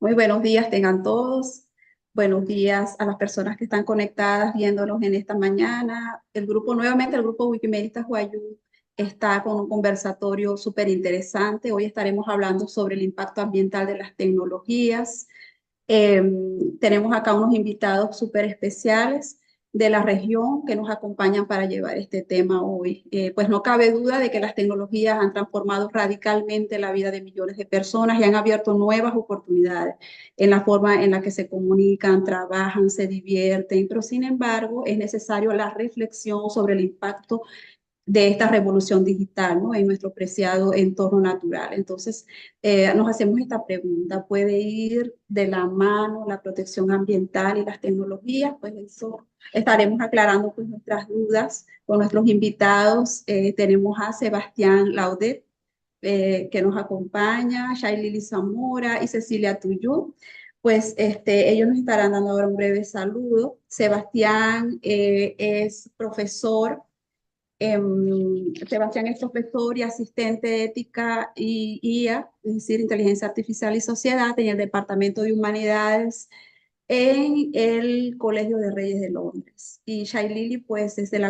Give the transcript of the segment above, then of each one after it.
Muy buenos días tengan todos. Buenos días a las personas que están conectadas viéndonos en esta mañana. Nuevamente el grupo Wikimedistas Guayú está con un conversatorio súper interesante. Hoy estaremos hablando sobre el impacto ambiental de las tecnologías. Eh, Tenemos acá unos invitados súper especiales de la región que nos acompañan para llevar este tema hoy. Pues no cabe duda de que las tecnologías han transformado radicalmente la vida de millones de personas y han abierto nuevas oportunidades en la forma en la que se comunican, trabajan, se divierten, pero sin embargo es necesario la reflexión sobre el impacto de esta revolución digital, ¿no? En nuestro preciado entorno natural. Entonces, nos hacemos esta pregunta, ¿puede ir de la mano la protección ambiental y las tecnologías? Pues eso estaremos aclarando pues, nuestras dudas con nuestros invitados. Tenemos a Sebastián Laudet, que nos acompaña, Shailili Zamora y Cecilia Tuyú. Pues ellos nos estarán dando ahora un breve saludo. Sebastián es profesor. Sebastián es profesor y asistente de ética y IA, es decir, inteligencia artificial y sociedad en el Departamento de Humanidades en el Colegio de Reyes de Londres. Y Shailili, pues, es de em,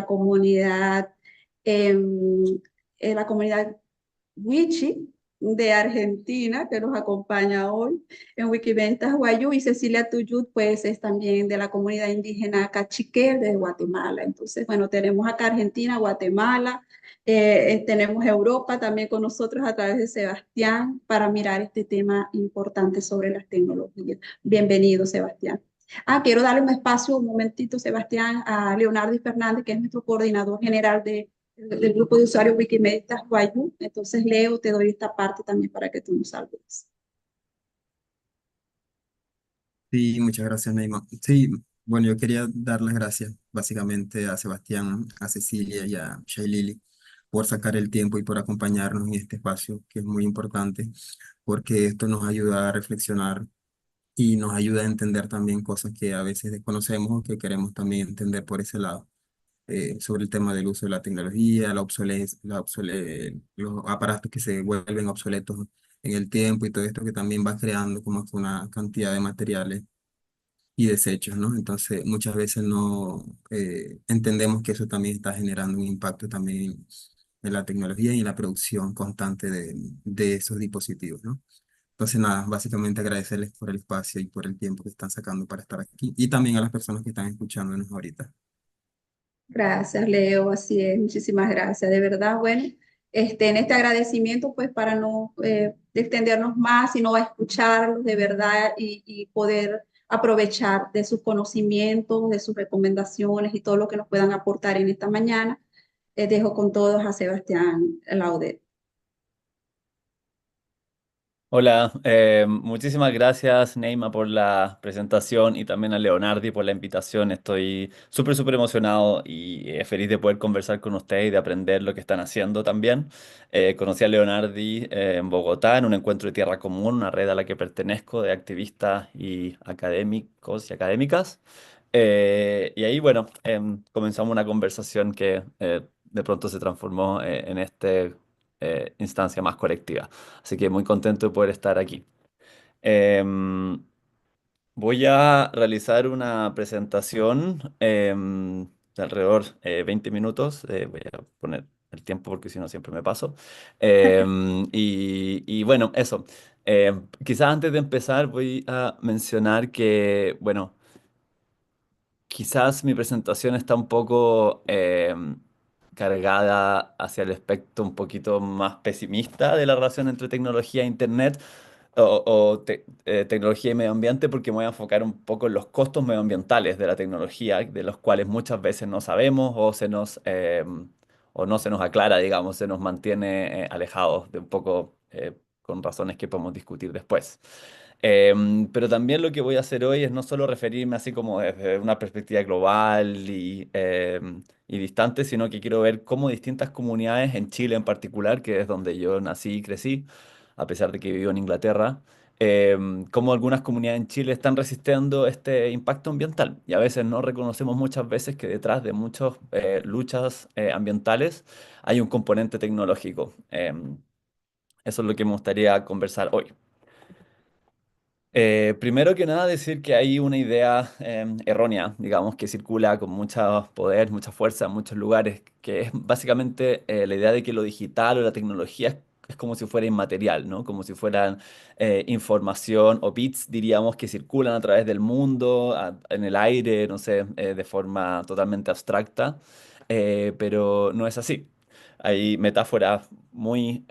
la comunidad Wichi de Argentina, que nos acompaña hoy en Wikiventas Guayú, y Cecilia Tuyut, pues es también de la comunidad indígena Cachiquel de Guatemala. Entonces, bueno, tenemos acá Argentina, Guatemala, tenemos Europa también con nosotros a través de Sebastián para mirar este tema importante sobre las tecnologías. Bienvenido, Sebastián. Quiero darle un espacio, un momentito, Sebastián, a Leonardo Fernández, que es nuestro coordinador general del grupo de usuarios Wikimeditas Guayú. Entonces, Leo, te doy esta parte también para que tú nos saludes. Sí, muchas gracias, Neymar. Sí, bueno, yo quería dar las gracias básicamente a Sebastián, a Cecilia y a Shailili por sacar el tiempo y por acompañarnos en este espacio que es muy importante porque esto nos ayuda a reflexionar y nos ayuda a entender también cosas que a veces desconocemos o que queremos también entender por ese lado, sobre el tema del uso de la tecnología, los aparatos que se vuelven obsoletos en el tiempo y todo esto que también va creando como que una cantidad de materiales y desechos, ¿no? Entonces, muchas veces no entendemos que eso también está generando un impacto también en la tecnología y en la producción constante de esos dispositivos, ¿no? Entonces, nada, básicamente agradecerles por el espacio y por el tiempo que están sacando para estar aquí y también a las personas que están escuchándonos ahorita. Gracias, Leo, así es, muchísimas gracias. De verdad, bueno, en este agradecimiento, pues para no extendernos más, sino a escucharlos de verdad y poder aprovechar de sus conocimientos, de sus recomendaciones y todo lo que nos puedan aportar en esta mañana. Dejo con todos a Sebastián Laudet. Hola, muchísimas gracias Neima por la presentación y también a Leonardi por la invitación. Estoy súper emocionado y feliz de poder conversar con ustedes y de aprender lo que están haciendo también. Conocí a Leonardi en Bogotá en un encuentro de Tierra Común, una red a la que pertenezco de activistas y académicos y académicas. Y ahí, bueno, comenzamos una conversación que de pronto se transformó en esta instancia más colectiva. Así que muy contento de poder estar aquí. Em, Voy a realizar una presentación de alrededor 20 minutos. Voy a poner el tiempo porque si no siempre me paso. Y bueno, eso. Quizás antes de empezar voy a mencionar que, bueno, quizás mi presentación está un poco cargada hacia el aspecto un poquito más pesimista de la relación entre tecnología e Internet tecnología y medio ambiente porque me voy a enfocar un poco en los costos medioambientales de la tecnología, de los cuales muchas veces no sabemos o no se nos aclara, digamos, se nos mantiene alejados de un poco con razones que podemos discutir después. Pero también lo que voy a hacer hoy es no solo referirme así como desde una perspectiva global y distante, sino que quiero ver cómo distintas comunidades, en Chile en particular, que es donde yo nací y crecí, a pesar de que vivo en Inglaterra, cómo algunas comunidades en Chile están resistiendo este impacto ambiental. Y a veces no reconocemos muchas veces que detrás de muchas luchas ambientales hay un componente tecnológico. Eso es lo que me gustaría conversar hoy. Primero que nada, decir que hay una idea errónea, digamos, que circula con mucho poder, mucha fuerza en muchos lugares, que es básicamente la idea de que lo digital o la tecnología es como si fuera inmaterial, ¿no? Como si fueran información o bits, diríamos, que circulan a través del mundo, en el aire, no sé, de forma totalmente abstracta, pero no es así. Hay metáforas muy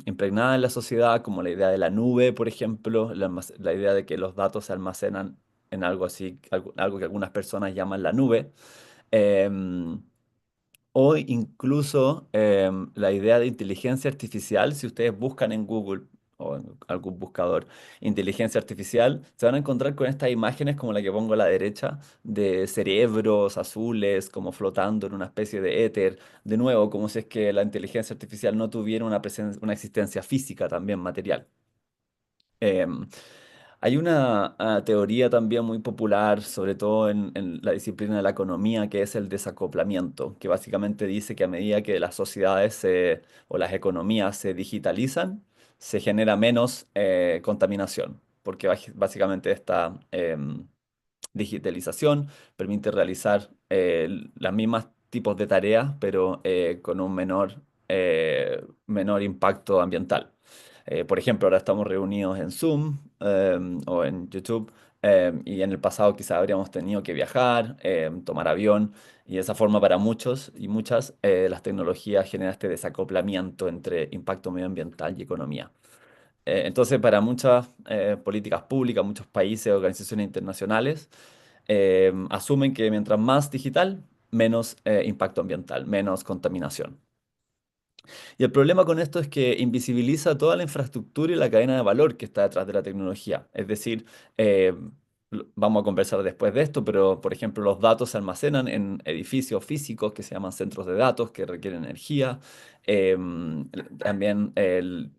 impregnadas en la sociedad, como la idea de la nube, por ejemplo, la idea de que los datos se almacenan en algo así, algo que algunas personas llaman la nube. Em, o incluso la idea de inteligencia artificial, si ustedes buscan en Google o en algún buscador inteligencia artificial, se van a encontrar con estas imágenes como la que pongo a la derecha, de cerebros azules como flotando en una especie de éter, de nuevo, como si es que la inteligencia artificial no tuviera una existencia física también material. Em, Hay una teoría también muy popular, sobre todo en la disciplina de la economía, que es el desacoplamiento, que básicamente dice que a medida que las o las economías se digitalizan, se genera menos contaminación, porque básicamente esta digitalización permite realizar las mismas tipos de tareas, pero con un menor impacto ambiental. Por ejemplo, ahora estamos reunidos en Zoom o en YouTube y en el pasado quizá habríamos tenido que viajar, tomar avión y de esa forma para muchos y muchas las tecnologías generan este desacoplamiento entre impacto medioambiental y economía. Entonces, para muchas políticas públicas, muchos países, organizaciones internacionales, asumen que mientras más digital, menos impacto ambiental, menos contaminación. Y el problema con esto es que invisibiliza toda la infraestructura y la cadena de valor que está detrás de la tecnología. Es decir, eh, vamos a conversar después de esto, pero por ejemplo los datos se almacenan en edificios físicos que se llaman centros de datos que requieren energía. También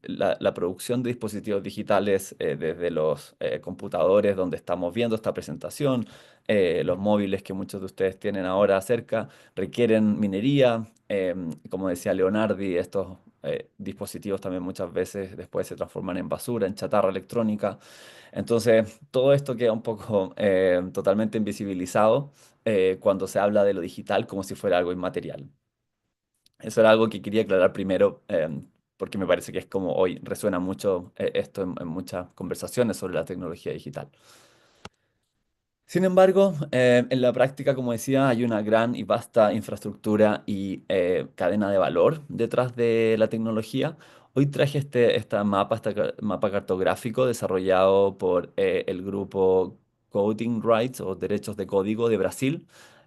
la producción de dispositivos digitales desde los computadores donde estamos viendo esta presentación, los móviles que muchos de ustedes tienen ahora cerca, requieren minería. Como decía Leonardi, estos dispositivos también muchas veces después se transforman en basura, en chatarra electrónica. Entonces, todo esto queda un poco totalmente invisibilizado cuando se habla de lo digital como si fuera algo inmaterial. Eso era algo que quería aclarar primero, porque me parece que es como hoy resuena mucho esto en muchas conversaciones sobre la tecnología digital. Sin embargo, en la práctica, como decía, hay una gran y vasta infraestructura y cadena de valor detrás de la tecnología. Hoy traje este mapa cartográfico desarrollado por el grupo Coding Rights o Derechos de Código de Brasil,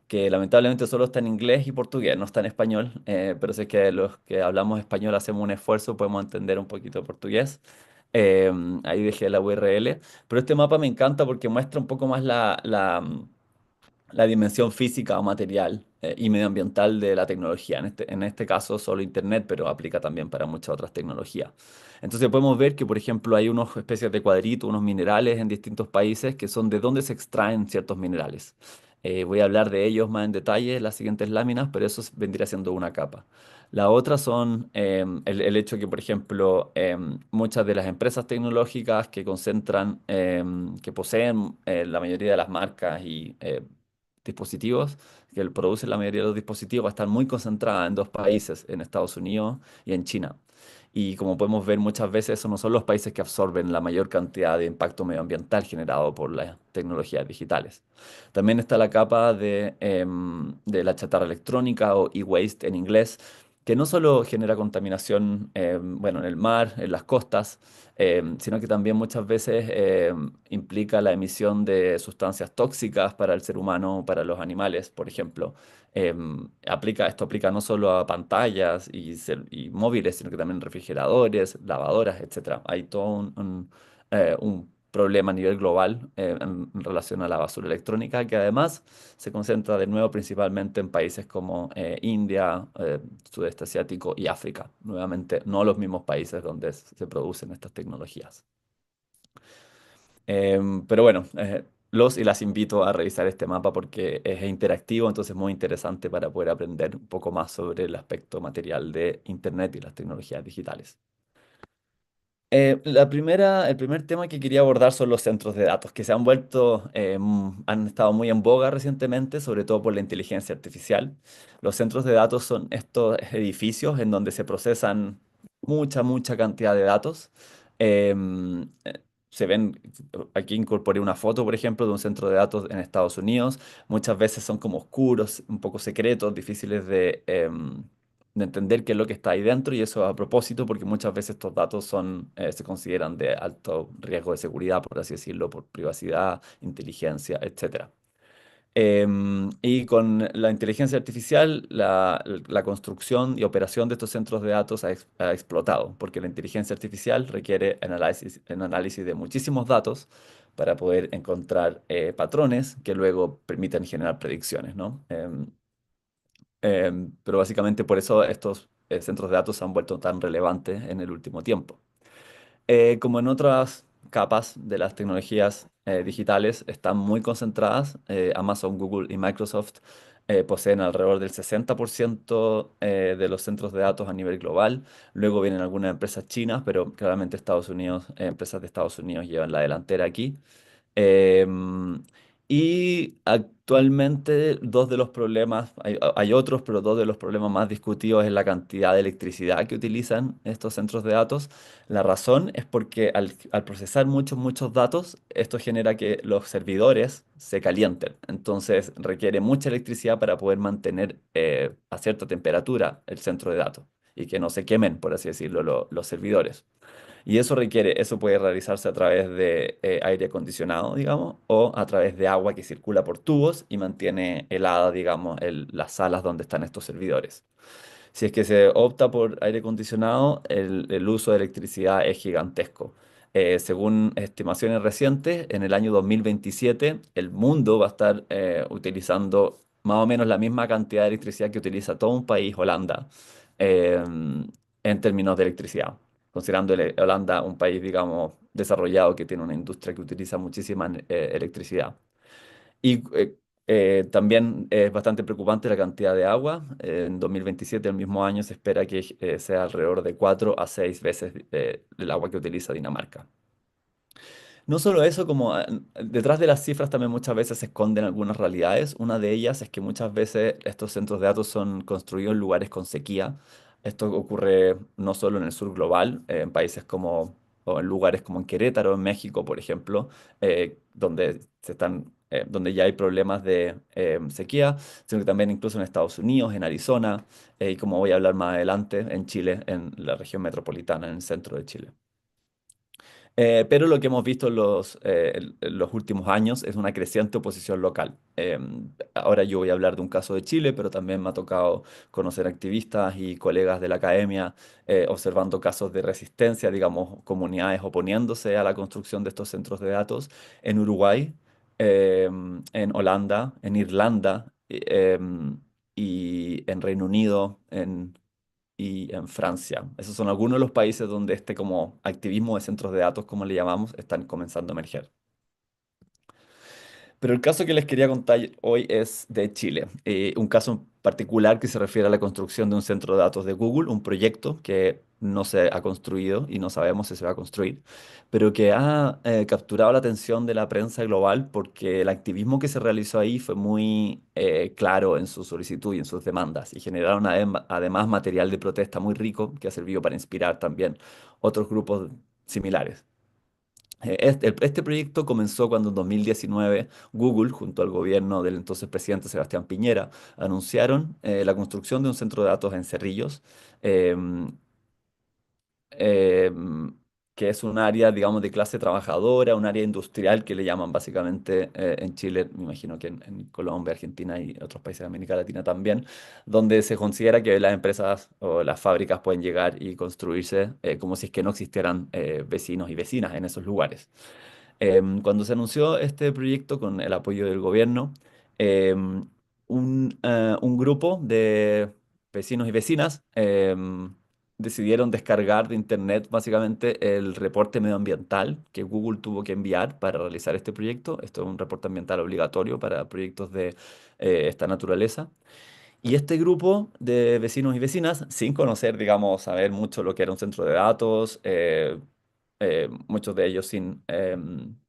que lamentablemente solo está en inglés y portugués, no está en español, pero sé que los que hablamos español hacemos un esfuerzo, podemos entender un poquito de portugués. Ahí dejé la URL. Pero este mapa me encanta porque muestra un poco más la dimensión física o material y medioambiental de la tecnología. En este caso solo Internet, pero aplica también para muchas otras tecnologías. Entonces podemos ver que, por ejemplo, hay unas especies de cuadritos, unos minerales en distintos países que son de dónde se extraen ciertos minerales. Voy a hablar de ellos más en detalle en las siguientes láminas, pero eso vendría siendo una capa. La otra son el hecho que, por ejemplo, muchas de las empresas tecnológicas que concentran, que poseen la mayoría de las marcas y dispositivos, que producen la mayoría de los dispositivos, están muy concentradas en dos países, en Estados Unidos y en China. Y como podemos ver muchas veces, esos no son los países que absorben la mayor cantidad de impacto medioambiental generado por las tecnologías digitales. También está la capa de la chatarra electrónica o e-waste en inglés, que no solo genera contaminación bueno, en el mar, en las costas, sino que también muchas veces implica la emisión de sustancias tóxicas para el ser humano, para los animales, por ejemplo. Esto aplica no solo a pantallas y móviles, sino que también refrigeradores, lavadoras, etcétera. Hay todo un problema a nivel global en relación a la basura electrónica, que además se concentra de nuevo principalmente en países como India, sudeste asiático y África. Nuevamente, no los mismos países donde se producen estas tecnologías. Pero bueno, los y las invito a revisar este mapa porque es interactivo, entonces muy interesante para poder aprender un poco más sobre el aspecto material de Internet y las tecnologías digitales. El primer tema que quería abordar son los centros de datos, que se han vuelto, han estado muy en boga recientemente, sobre todo por la inteligencia artificial. Los centros de datos son estos edificios en donde se procesan mucha cantidad de datos. Se ven, aquí incorporé una foto, por ejemplo, de un centro de datos en Estados Unidos. Muchas veces son como oscuros, un poco secretos, difíciles de entender qué es lo que está ahí dentro y eso a propósito porque muchas veces estos datos son, se consideran de alto riesgo de seguridad, por así decirlo, por privacidad, inteligencia, etcétera. Y con la inteligencia artificial, la construcción y operación de estos centros de datos ha explotado, porque la inteligencia artificial requiere un análisis de muchísimos datos para poder encontrar patrones que luego permiten generar predicciones, ¿no? Pero básicamente por eso estos centros de datos se han vuelto tan relevantes en el último tiempo. Como en otras capas de las tecnologías digitales, están muy concentradas. Amazon, Google y Microsoft poseen alrededor del 60% de los centros de datos a nivel global. Luego vienen algunas empresas chinas, pero claramente Estados Unidos, empresas de Estados Unidos llevan la delantera aquí. Em, y actualmente dos de los problemas, hay otros, pero dos de los problemas más discutidos es la cantidad de electricidad que utilizan estos centros de datos. La razón es porque al procesar muchos datos, esto genera que los servidores se calienten. Entonces requiere mucha electricidad para poder mantener a cierta temperatura el centro de datos y que no se quemen, por así decirlo, los servidores. Y eso requiere, eso puede realizarse a través de aire acondicionado, digamos, o a través de agua que circula por tubos y mantiene helada, digamos, las salas donde están estos servidores. Si es que se opta por aire acondicionado, el uso de electricidad es gigantesco. Según estimaciones recientes, en el año 2027 el mundo va a estar utilizando más o menos la misma cantidad de electricidad que utiliza todo un país, Holanda, en términos de electricidad, considerando Holanda un país, digamos, desarrollado que tiene una industria que utiliza muchísima electricidad. Y también es bastante preocupante la cantidad de agua. En 2027, el mismo año, se espera que sea alrededor de 4 a 6 veces el agua que utiliza Dinamarca. No solo eso, como detrás de las cifras también muchas veces se esconden algunas realidades. Una de ellas es que muchas veces estos centros de datos son construidos en lugares con sequía. Esto ocurre no solo en el sur global, en países como, o en lugares como en Querétaro, en México, por ejemplo, donde ya hay problemas de sequía, sino que también incluso en Estados Unidos, en Arizona, y como voy a hablar más adelante, en Chile, en la región metropolitana, en el centro de Chile. Pero lo que hemos visto en los últimos años es una creciente oposición local. Ahora yo voy a hablar de un caso de Chile, pero también me ha tocado conocer activistas y colegas de la academia observando casos de resistencia, digamos, comunidades oponiéndose a la construcción de estos centros de datos en Uruguay, en Holanda, en Irlanda y en Reino Unido, y en Francia. Esos son algunos de los países donde este como activismo de centros de datos, como le llamamos, están comenzando a emerger. Pero el caso que les quería contar hoy es de Chile. Un caso particular que se refiere a la construcción de un centro de datos de Google, un proyecto que no se ha construido y no sabemos si se va a construir, pero que ha capturado la atención de la prensa global porque el activismo que se realizó ahí fue muy claro en su solicitud y en sus demandas y generaron además material de protesta muy rico que ha servido para inspirar también otros grupos similares. Este proyecto comenzó cuando en 2019 Google, junto al gobierno del entonces presidente Sebastián Piñera, anunciaron la construcción de un centro de datos en Cerrillos, em, em, que es un área, digamos, de clase trabajadora, un área industrial que le llaman básicamente en Chile, me imagino que en Colombia, Argentina y otros países de América Latina también, donde se considera que las empresas o las fábricas pueden llegar y construirse como si es que no existieran vecinos y vecinas en esos lugares. Cuando se anunció este proyecto con el apoyo del gobierno, em, un grupo de vecinos y vecinas decidieron descargar de internet básicamente el reporte medioambiental que Google tuvo que enviar para realizar este proyecto. Esto es un reporte ambiental obligatorio para proyectos de esta naturaleza. Y este grupo de vecinos y vecinas, sin conocer, digamos, saber mucho lo que era un centro de datos, muchos de ellos sin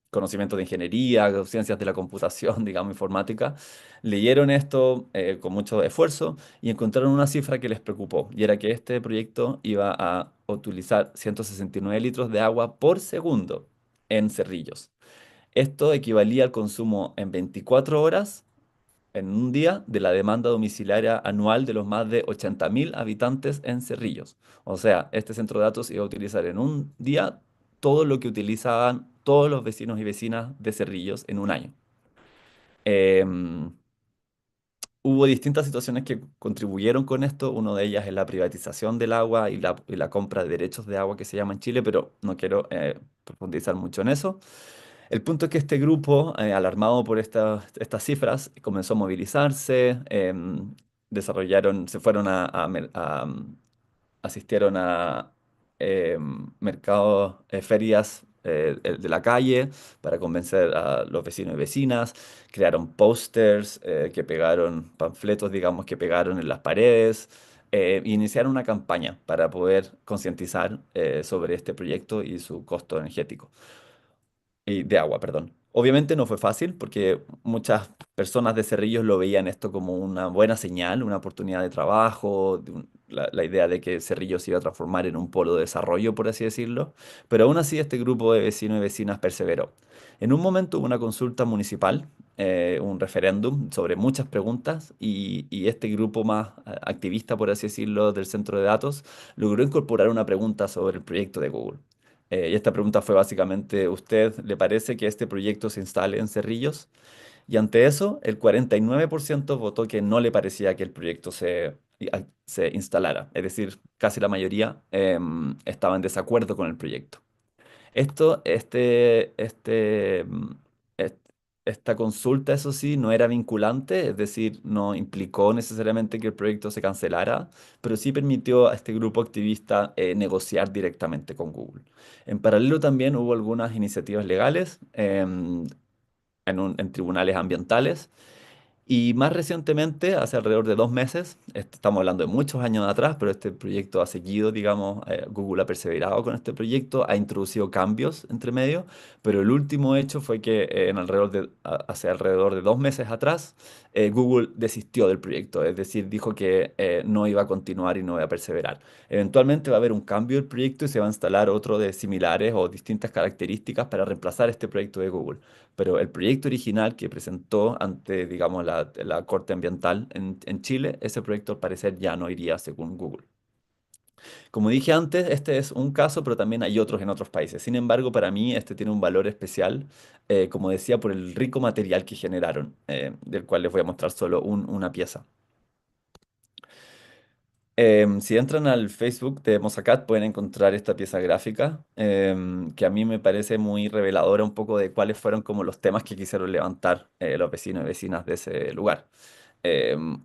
conocimiento de ingeniería, ciencias de la computación, digamos, informática, leyeron esto con mucho esfuerzo y encontraron una cifra que les preocupó, y era que este proyecto iba a utilizar 169 litros de agua por segundo en Cerrillos. Esto equivalía al consumo en 24 horas, en un día, de la demanda domiciliaria anual de los más de 80.000 habitantes en Cerrillos. O sea, este centro de datos iba a utilizar en un día todo lo que utilizaban todos los vecinos y vecinas de Cerrillos en un año. Em, Hubo distintas situaciones que contribuyeron con esto. Una de ellas es la privatización del agua y la compra de derechos de agua que se llama en Chile, pero no quiero profundizar mucho en eso. El punto es que este grupo, alarmado por estas cifras, comenzó a movilizarse, se fueron asistieron a mercados, ferias de la calle para convencer a los vecinos y vecinas, crearon pósters que pegaron, panfletos, digamos, que pegaron en las paredes. E iniciaron una campaña para poder concientizar sobre este proyecto y su costo energético y de agua, perdón. Obviamente no fue fácil porque muchas personas de Cerrillos lo veían esto como una buena señal, una oportunidad de trabajo, la idea de que Cerrillos se iba a transformar en un polo de desarrollo, por así decirlo. Pero aún así este grupo de vecinos y vecinas perseveró. En un momento hubo una consulta municipal, un referéndum sobre muchas preguntas y este grupo más activista, por así decirlo, del centro de datos, logró incorporar una pregunta sobre el proyecto de Google. Y esta pregunta fue básicamente, ¿usted le parece que este proyecto se instale en Cerrillos? Y ante eso, el 49% votó que no le parecía que el proyecto se instalara. Es decir, casi la mayoría estaba en desacuerdo con el proyecto. Esto, est- esta consulta, eso sí, no era vinculante, es decir, no implicó necesariamente que el proyecto se cancelara, pero sí permitió a este grupo activista negociar directamente con Google. En paralelo también hubo algunas iniciativas legales en tribunales ambientales y más recientemente, hace alrededor de 2 meses, estamos hablando de muchos años atrás, pero este proyecto ha seguido, digamos, Google ha perseverado con este proyecto, ha introducido cambios entre medio, pero el último hecho fue que hace alrededor de 2 meses atrás, Google desistió del proyecto, es decir, dijo que no iba a continuar y no iba a perseverar. Eventualmente va a haber un cambio del proyecto y se va a instalar otro de similares o distintas características para reemplazar este proyecto de Google. Pero el proyecto original que presentó ante, digamos, la Corte Ambiental en Chile, ese proyecto al parecer ya no iría según Google. Como dije antes, este es un caso, pero también hay otros en otros países. Sin embargo, para mí este tiene un valor especial, como decía, por el rico material que generaron, del cual les voy a mostrar solo una pieza. Si entran al Facebook de Mosacat pueden encontrar esta pieza gráfica que a mí me parece muy reveladora un poco de cuáles fueron como los temas que quisieron levantar los vecinos y vecinas de ese lugar.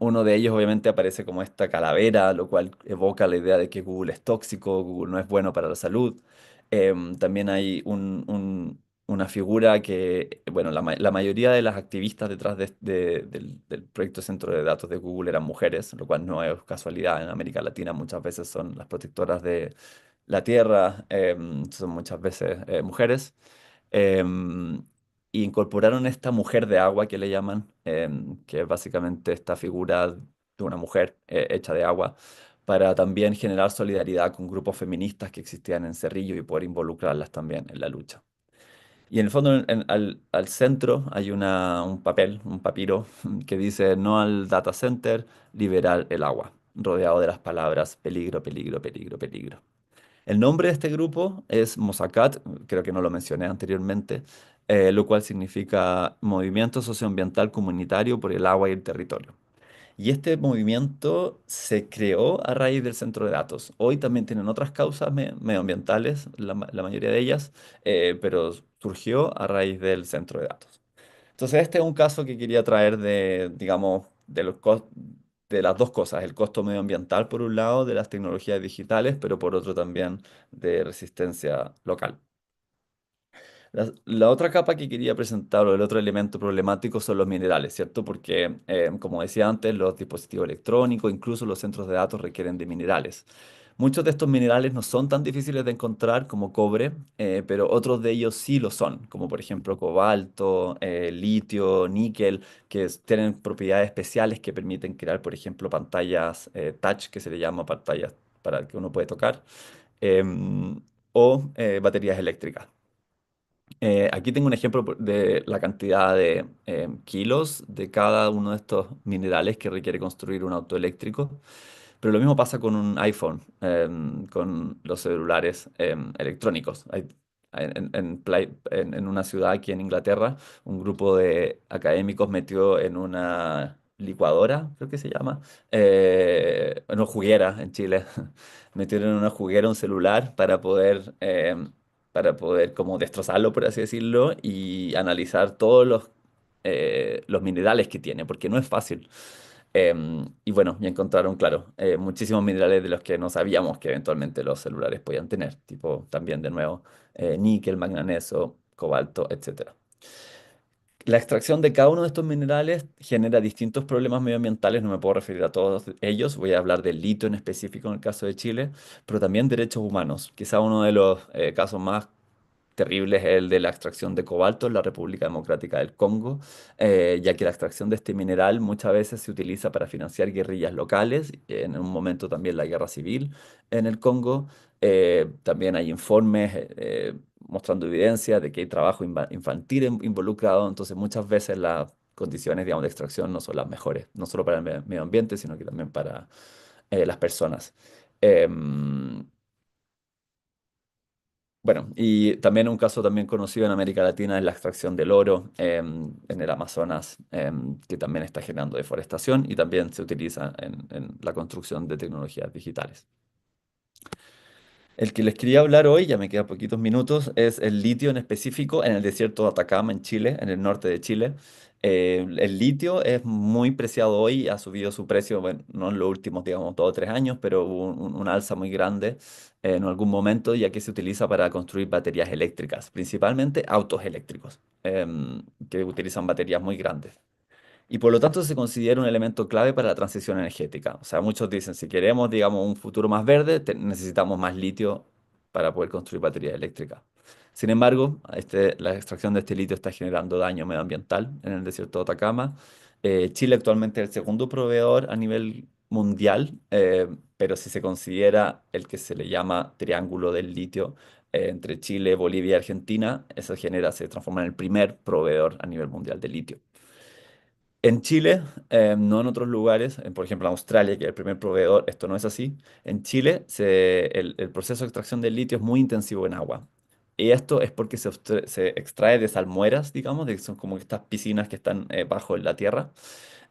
Uno de ellos obviamente aparece como esta calavera, lo cual evoca la idea de que Google es tóxico, Google no es bueno para la salud. También hay una figura que, bueno, la mayoría de las activistas detrás del proyecto Centro de Datos de Google eran mujeres, lo cual no es casualidad. En América Latina muchas veces son las protectoras de la tierra, son muchas veces mujeres. Em, y incorporaron esta mujer de agua que le llaman, que es básicamente esta figura de una mujer hecha de agua, para también generar solidaridad con grupos feministas que existían en Cerrillo y poder involucrarlas también en la lucha. Y en el fondo, al centro hay un papel, un papiro, que dice no al data center, liberar el agua, rodeado de las palabras peligro, peligro, peligro, peligro. El nombre de este grupo es Mosacat, creo que no lo mencioné anteriormente, lo cual significa Movimiento Socioambiental Comunitario por el Agua y el Territorio. Y este movimiento se creó a raíz del centro de datos. Hoy también tienen otras causas medioambientales, la mayoría de ellas, pero surgió a raíz del centro de datos. Entonces, este es un caso que quería traer de, digamos, de las dos cosas, el costo medioambiental por un lado de las tecnologías digitales, pero por otro también de resistencia local. La otra capa que quería presentar, o el otro elemento problemático, son los minerales, ¿cierto? Porque, como decía antes, los dispositivos electrónicos, incluso los centros de datos requieren de minerales. Muchos de estos minerales no son tan difíciles de encontrar como cobre, pero otros de ellos sí lo son, como por ejemplo cobalto, litio, níquel, tienen propiedades especiales que permiten crear, por ejemplo, pantallas touch, que se le llama pantallas para que uno puede tocar, o baterías eléctricas. Aquí tengo un ejemplo de la cantidad de kilos de cada uno de estos minerales que requiere construir un auto eléctrico. Pero lo mismo pasa con un iPhone, con los celulares electrónicos. En una ciudad aquí en Inglaterra, un grupo de académicos metió en una licuadora, creo que se llama, una juguera en Chile, metieron en una juguera un celular para poder como destrozarlo, por así decirlo, y analizar todos los minerales que tiene, porque no es fácil. Y bueno, ya encontraron, claro, muchísimos minerales de los que no sabíamos que eventualmente los celulares podían tener, tipo también de nuevo níquel, manganeso, cobalto, etcétera. La extracción de cada uno de estos minerales genera distintos problemas medioambientales, no me puedo referir a todos ellos, voy a hablar del litio en específico en el caso de Chile, pero también derechos humanos. Quizá uno de los casos más terrible es el de la extracción de cobalto en la República Democrática del Congo, ya que la extracción de este mineral muchas veces se utiliza para financiar guerrillas locales, en un momento también la guerra civil en el Congo. También hay informes mostrando evidencia de que hay trabajo infantil involucrado, entonces muchas veces las condiciones, digamos, de extracción no son las mejores, no solo para el medio ambiente, sino que también para las personas. Em, bueno, y también un caso también conocido en América Latina es la extracción del oro en el Amazonas, que también está generando deforestación y también se utiliza en la construcción de tecnologías digitales. El que les quería hablar hoy, ya me quedan poquitos minutos, es el litio en específico en el desierto de Atacama, en Chile, en el norte de Chile. El litio es muy preciado hoy, ha subido su precio, bueno, no en los últimos, digamos, 2 o 3 años, pero hubo una alza muy grande en algún momento, ya que se utiliza para construir baterías eléctricas, principalmente autos eléctricos, que utilizan baterías muy grandes. Y por lo tanto se considera un elemento clave para la transición energética. O sea, muchos dicen, si queremos, digamos, un futuro más verde, necesitamos más litio para poder construir baterías eléctricas. Sin embargo, la extracción de este litio está generando daño medioambiental en el desierto de Atacama. Chile actualmente es el segundo proveedor a nivel mundial, pero si se considera el que se le llama triángulo del litio entre Chile, Bolivia y Argentina, se transforma en el primer proveedor a nivel mundial de litio. En Chile, no en otros lugares, por ejemplo en Australia, que es el primer proveedor, esto no es así. En Chile, el proceso de extracción del litio es muy intensivo en agua. Y esto es porque se extrae de salmueras, digamos, son como estas piscinas que están bajo la tierra.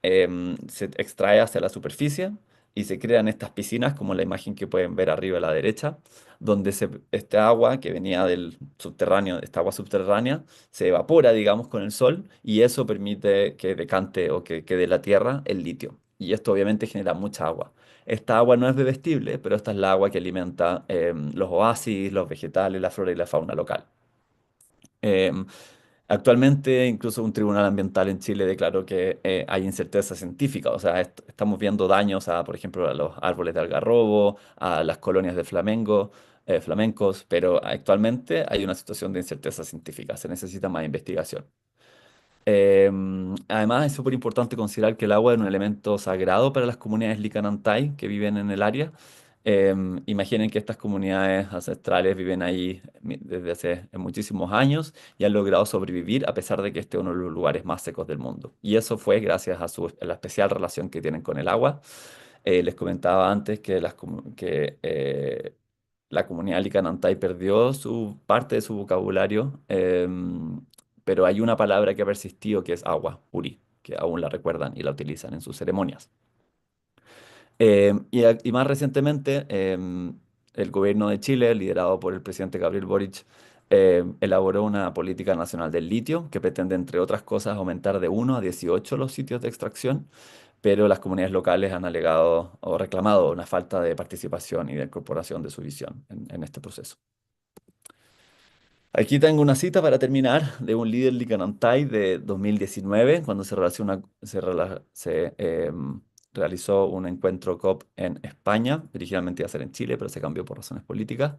Se extrae hacia la superficie y se crean estas piscinas, como la imagen que pueden ver arriba a la derecha, donde este agua que venía del subterráneo, esta agua subterránea, se evapora, digamos, con el sol y eso permite que decante o que quede la tierra el litio. Y esto obviamente genera mucha agua. Esta agua no es bebestible, pero esta es la agua que alimenta los oasis, los vegetales, la flora y la fauna local. Em, Actualmente, incluso un tribunal ambiental en Chile declaró que hay incerteza científica, o sea, estamos viendo daños a, por ejemplo, a los árboles de algarrobo, a las colonias de flamencos, pero actualmente hay una situación de incerteza científica, se necesita más investigación. Además, es súper importante considerar que el agua es un elemento sagrado para las comunidades Licanantay que viven en el área. Imaginen que estas comunidades ancestrales viven ahí desde hace muchísimos años y han logrado sobrevivir a pesar de que este es uno de los lugares más secos del mundo. Y eso fue gracias a la especial relación que tienen con el agua. Les comentaba antes que la comunidad Licanantay perdió su parte de su vocabulario, pero hay una palabra que ha persistido que es agua, puri, que aún la recuerdan y la utilizan en sus ceremonias. Y más recientemente, el gobierno de Chile, liderado por el presidente Gabriel Boric, elaboró una política nacional del litio que pretende, entre otras cosas, aumentar de 1 a 18 los sitios de extracción, pero las comunidades locales han alegado o reclamado una falta de participación y de incorporación de su visión en este proceso. Aquí tengo una cita para terminar de un líder licanantay de 2019, cuando se realizó un encuentro COP en España. Originalmente iba a ser en Chile, pero se cambió por razones políticas.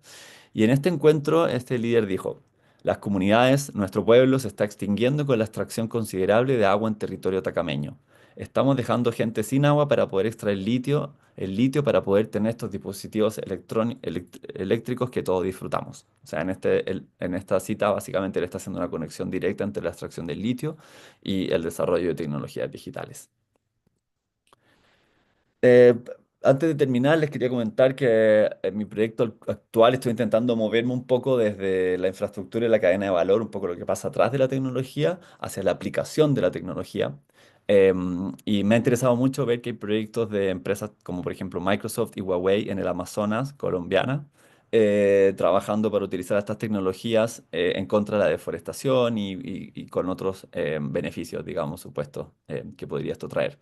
Y en este encuentro, este líder dijo: las comunidades, nuestro pueblo se está extinguiendo con la extracción considerable de agua en territorio atacameño. Estamos dejando gente sin agua para poder extraer el litio para poder tener estos dispositivos eléctricos que todos disfrutamos. O sea, en esta cita básicamente él está haciendo una conexión directa entre la extracción del litio y el desarrollo de tecnologías digitales. Eh, Antes de terminar, les quería comentar que en mi proyecto actual estoy intentando moverme un poco desde la infraestructura y la cadena de valor, un poco lo que pasa atrás de la tecnología, hacia la aplicación de la tecnología. Y me ha interesado mucho ver que hay proyectos de empresas como por ejemplo Microsoft y Huawei en el Amazonas colombiana, trabajando para utilizar estas tecnologías en contra de la deforestación y con otros beneficios, digamos, supuestos que podría esto traer.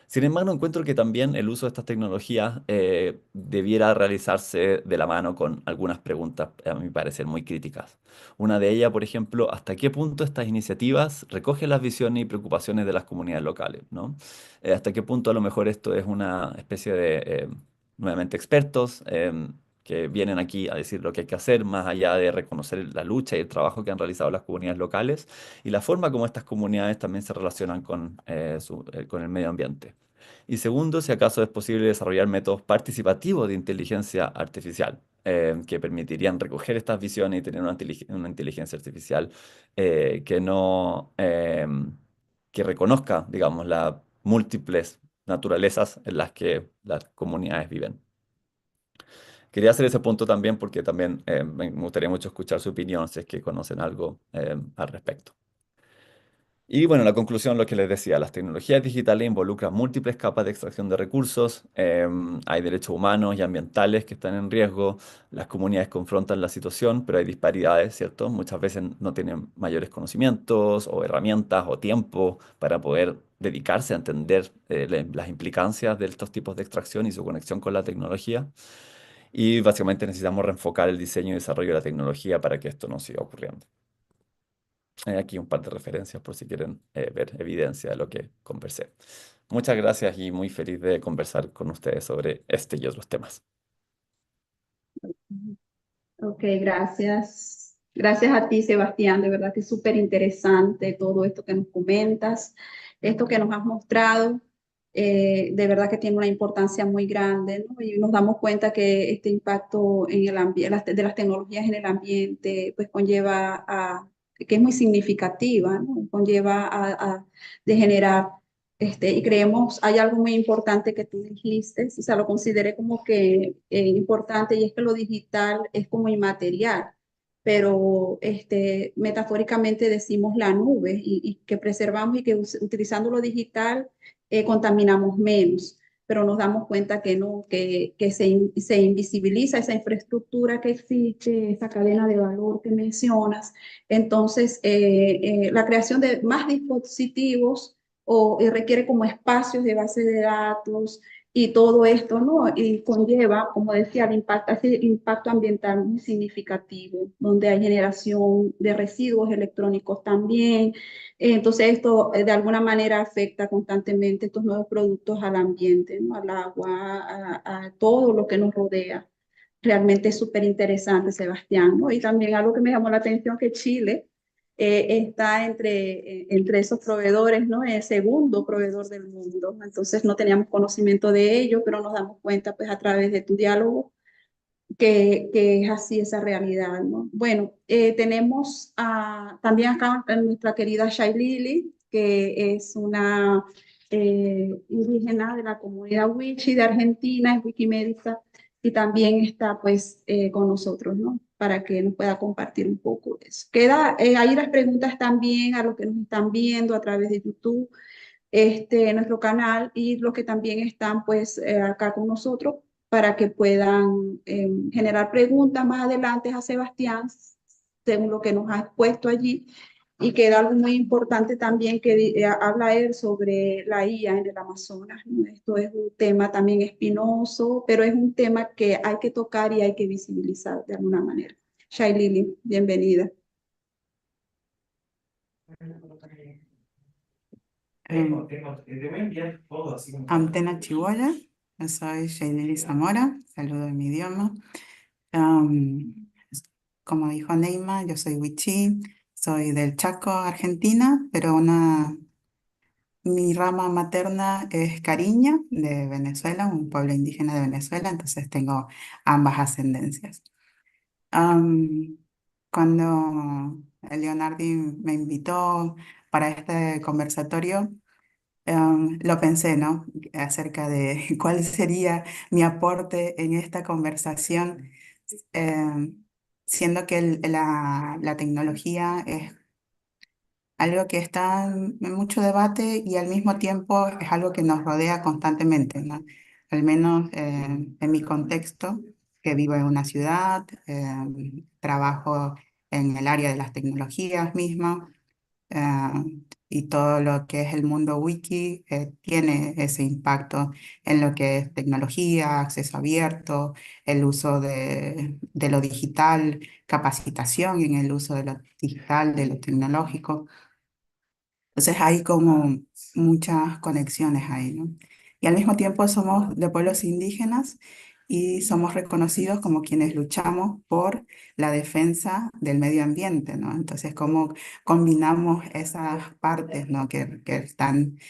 Sin embargo, encuentro que también el uso de estas tecnologías debiera realizarse de la mano con algunas preguntas, a mi parecer, muy críticas. Una de ellas, por ejemplo, ¿hasta qué punto estas iniciativas recogen las visiones y preocupaciones de las comunidades locales, ¿no? ¿Hasta qué punto a lo mejor esto es una especie de, nuevamente, expertos que vienen aquí a decir lo que hay que hacer, más allá de reconocer la lucha y el trabajo que han realizado las comunidades locales y la forma como estas comunidades también se relacionan con el medio ambiente? Y segundo, si acaso es posible desarrollar métodos participativos de inteligencia artificial que permitirían recoger estas visiones y tener una inteligencia artificial que no, que reconozca, digamos, las múltiples naturalezas en las que las comunidades viven. Quería hacer ese punto también porque también me gustaría mucho escuchar su opinión si es que conocen algo al respecto. Y bueno, la conclusión, lo que les decía, las tecnologías digitales involucran múltiples capas de extracción de recursos, hay derechos humanos y ambientales que están en riesgo, las comunidades confrontan la situación, pero hay disparidades, ¿cierto? Muchas veces no tienen mayores conocimientos o herramientas o tiempo para poder dedicarse a entender las implicancias de estos tipos de extracción y su conexión con la tecnología. Y básicamente necesitamos reenfocar el diseño y desarrollo de la tecnología para que esto no siga ocurriendo. Hay aquí un par de referencias por si quieren ver evidencia de lo que conversé. Muchas gracias y muy feliz de conversar con ustedes sobre este y otros temas. Ok, gracias. Gracias a ti, Sebastián. De verdad que es súper interesante todo esto que nos comentas, esto que nos has mostrado. De verdad que tiene una importancia muy grande, ¿no? Y nos damos cuenta que este impacto en el ambiente, de las tecnologías en el ambiente, pues conlleva a, que es muy significativa, ¿no? Conlleva de generar y creemos, hay algo muy importante que tú dijiste, o sea, lo consideré como que importante, y es que lo digital es como inmaterial, pero metafóricamente decimos la nube, y que preservamos y que utilizando lo digital contaminamos menos, pero nos damos cuenta que no, que se invisibiliza esa infraestructura que existe, esa cadena de valor que mencionas. Entonces, la creación de más dispositivos requiere como espacios de base de datos y todo esto, ¿no? Y conlleva, como decía, ese impacto ambiental muy significativo, donde hay generación de residuos electrónicos también. Entonces, esto de alguna manera afecta constantemente estos nuevos productos al ambiente, ¿no? Al agua, a todo lo que nos rodea. Realmente es súper interesante, Sebastián, ¿no? Y también algo que me llamó la atención, que Chile está entre esos proveedores, ¿no? El segundo proveedor del mundo. Entonces no teníamos conocimiento de ello, pero nos damos cuenta pues a través de tu diálogo que es así esa realidad, ¿no? Bueno, tenemos también acá a nuestra querida Shai Lili, que es una indígena de la comunidad Wichi de Argentina, es Wikimédica, y también está pues con nosotros, ¿no? Para que nos pueda compartir un poco de eso. Queda ahí las preguntas también a los que nos están viendo a través de YouTube, nuestro canal, y los que también están pues acá con nosotros para que puedan generar preguntas más adelante a Sebastián según lo que nos ha expuesto allí. Y queda algo muy importante también que habla él sobre la IA en el Amazonas, ¿no? Esto es un tema también espinoso, pero es un tema que hay que tocar y hay que visibilizar de alguna manera. Shai Lili, bienvenida. Antena Chihuahua, yo soy Shailene Zamora, saludo en mi idioma. Am, Como dijo Neima, yo soy Wichí, soy del Chaco, Argentina, pero mi rama materna es Cariña, de Venezuela, un pueblo indígena de Venezuela, entonces tengo ambas ascendencias. Am, Cuando Leonardi me invitó para este conversatorio, lo pensé, ¿no? Acerca de cuál sería mi aporte en esta conversación, siendo que la tecnología es algo que está en mucho debate y al mismo tiempo es algo que nos rodea constantemente, ¿no? Al menos en mi contexto, que vivo en una ciudad, trabajo en el área de las tecnologías mismas, y todo lo que es el mundo wiki tiene ese impacto en lo que es tecnología, acceso abierto, el uso de lo digital, capacitación en el uso de lo digital, de lo tecnológico. Entonces hay como muchas conexiones ahí, ¿no? Y al mismo tiempo somos de pueblos indígenas y somos reconocidos como quienes luchamos por la defensa del medio ambiente, ¿no? Entonces, ¿cómo combinamos esas partes, ¿no? que están,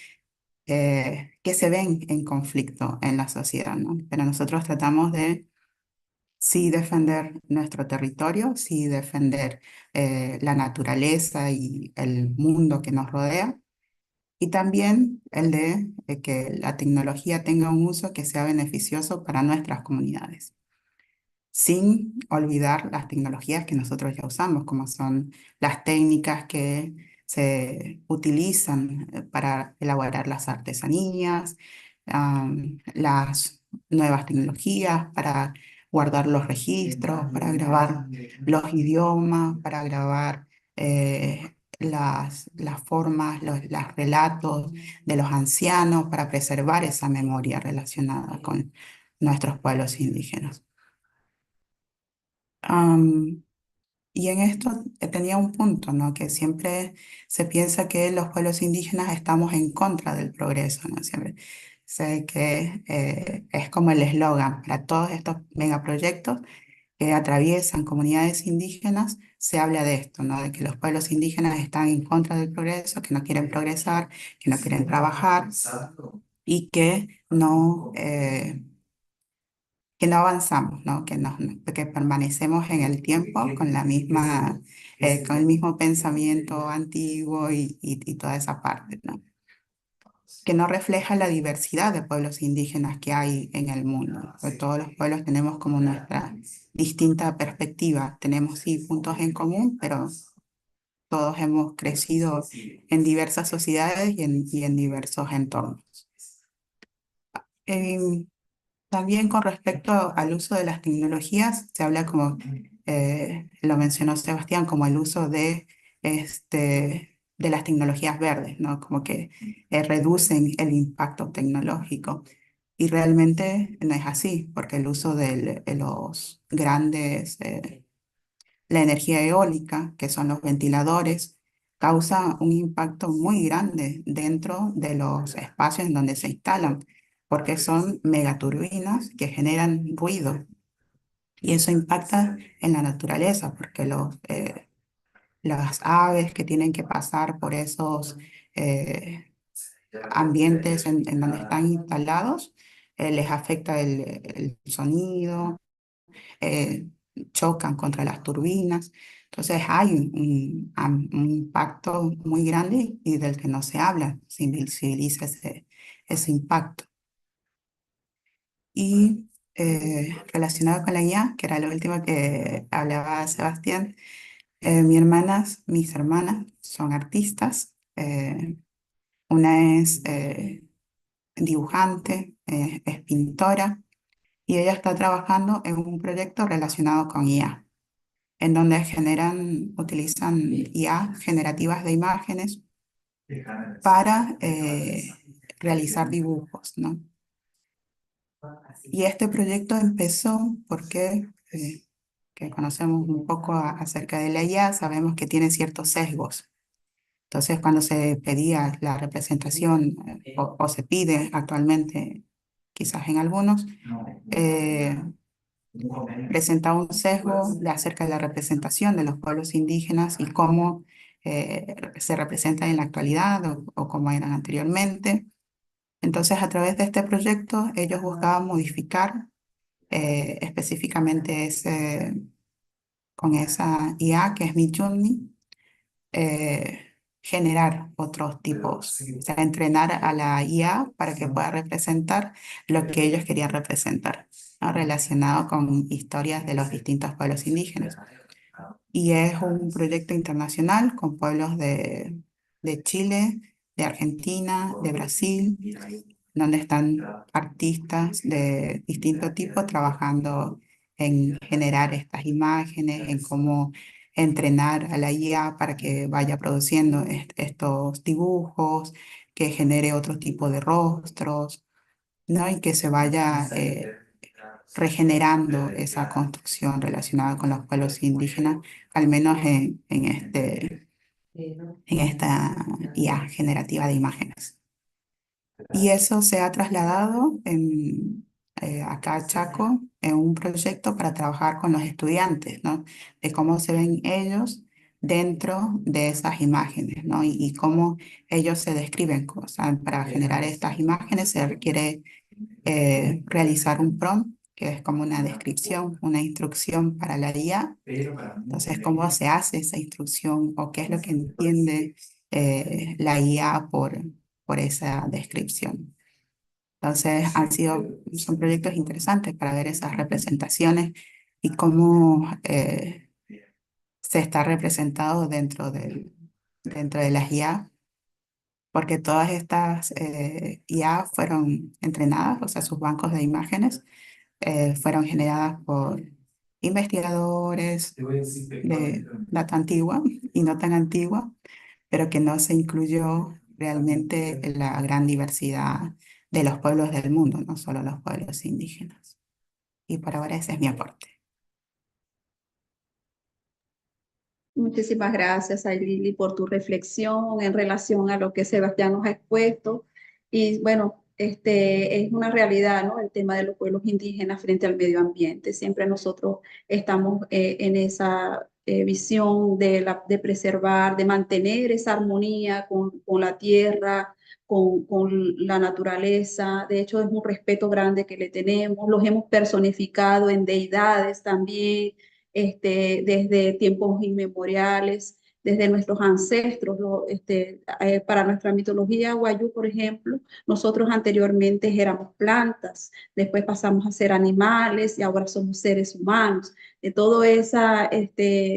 que se ven en conflicto en la sociedad, ¿no? Pero nosotros tratamos de sí defender nuestro territorio, sí defender la naturaleza y el mundo que nos rodea, y también el de que la tecnología tenga un uso que sea beneficioso para nuestras comunidades, sin olvidar las tecnologías que nosotros ya usamos, como son las técnicas que se utilizan para elaborar las artesanías, las nuevas tecnologías para guardar los registros, para grabar los idiomas, para grabar las formas, los relatos de los ancianos, para preservar esa memoria relacionada con nuestros pueblos indígenas. Am, y en esto tenía un punto, ¿no? Que siempre se piensa que los pueblos indígenas estamos en contra del progreso, ¿no? Siempre sé que es como el eslogan para todos estos megaproyectos que atraviesan comunidades indígenas, se habla de esto, ¿no? De que los pueblos indígenas están en contra del progreso, que no quieren progresar, que no quieren trabajar y que no avanzamos, ¿no? Que permanecemos en el tiempo con con el mismo pensamiento antiguo y toda esa parte, ¿no? Que no refleja la diversidad de pueblos indígenas que hay en el mundo. Porque todos los pueblos tenemos como nuestra distinta perspectiva. Tenemos sí puntos en común, pero todos hemos crecido en diversas sociedades y en diversos entornos. Em, También con respecto al uso de las tecnologías, se habla como, lo mencionó Sebastián, como el uso de las tecnologías verdes, ¿no? Como que reducen el impacto tecnológico. Y realmente no es así, porque el uso de los grandes, la energía eólica, que son los ventiladores, causa un impacto muy grande dentro de los espacios en donde se instalan, porque son megaturbinas que generan ruido y eso impacta en la naturaleza, porque las aves que tienen que pasar por esos ambientes en donde están instalados, les afecta el sonido, eh, chocan contra las turbinas. Entonces hay un impacto muy grande y del que no se habla, se invisibiliza ese impacto. Y relacionado con la IA, que era lo último que hablaba Sebastián, mis hermanas son artistas. Una es dibujante, es pintora, y ella está trabajando en un proyecto relacionado con IA, en donde utilizan IA generativas de imágenes para realizar dibujos, ¿no? Y este proyecto empezó porque, que conocemos un poco acerca de la IA, sabemos que tiene ciertos sesgos. Entonces, cuando se pedía la representación, o se pide actualmente, quizás en algunos, eh, presenta un sesgo acerca de la representación de los pueblos indígenas y cómo se representan en la actualidad o cómo eran anteriormente. Entonces, a través de este proyecto, ellos buscaban modificar específicamente con esa IA que es Midjourney, generar otros tipos, o sea, entrenar a la IA para que pueda representar lo que ellos querían representar, ¿no? Relacionado con historias de los distintos pueblos indígenas. Y es un proyecto internacional con pueblos de Chile, de Argentina, de Brasil, donde están artistas de distinto tipo trabajando en generar estas imágenes, en cómo entrenar a la IA para que vaya produciendo estos dibujos, que genere otro tipo de rostros, ¿no? Y que se vaya regenerando esa construcción relacionada con los pueblos indígenas, al menos en esta IA generativa de imágenes. Y eso se ha trasladado acá a Chaco en un proyecto para trabajar con los estudiantes, ¿no? De cómo se ven ellos dentro de esas imágenes, ¿no? Y cómo ellos se describen. O sea, para generar estas imágenes se requiere realizar un prompt, que es como una descripción, una instrucción para la IA. Entonces, ¿cómo se hace esa instrucción o qué es lo que entiende la IA por esa descripción? Entonces, son proyectos interesantes para ver esas representaciones y cómo se está representado dentro de las IA, porque todas estas IA fueron entrenadas, o sea, sus bancos de imágenes fueron generadas por investigadores de data antigua y no tan antigua, pero que no se incluyó realmente en la gran diversidad de los pueblos del mundo, no solo los pueblos indígenas. Y por ahora ese es mi aporte. Muchísimas gracias, Ailili, por tu reflexión en relación a lo que Sebastián nos ha expuesto. Y bueno, es una realidad, ¿no? El tema de los pueblos indígenas frente al medio ambiente. Siempre nosotros estamos en esa visión de preservar, de mantener esa armonía con la tierra, con la naturaleza. De hecho, es un respeto grande que le tenemos. Los hemos personificado en deidades también desde tiempos inmemoriales, desde nuestros ancestros. Para nuestra mitología guayú, por ejemplo, nosotros anteriormente éramos plantas, después pasamos a ser animales y ahora somos seres humanos. De toda esa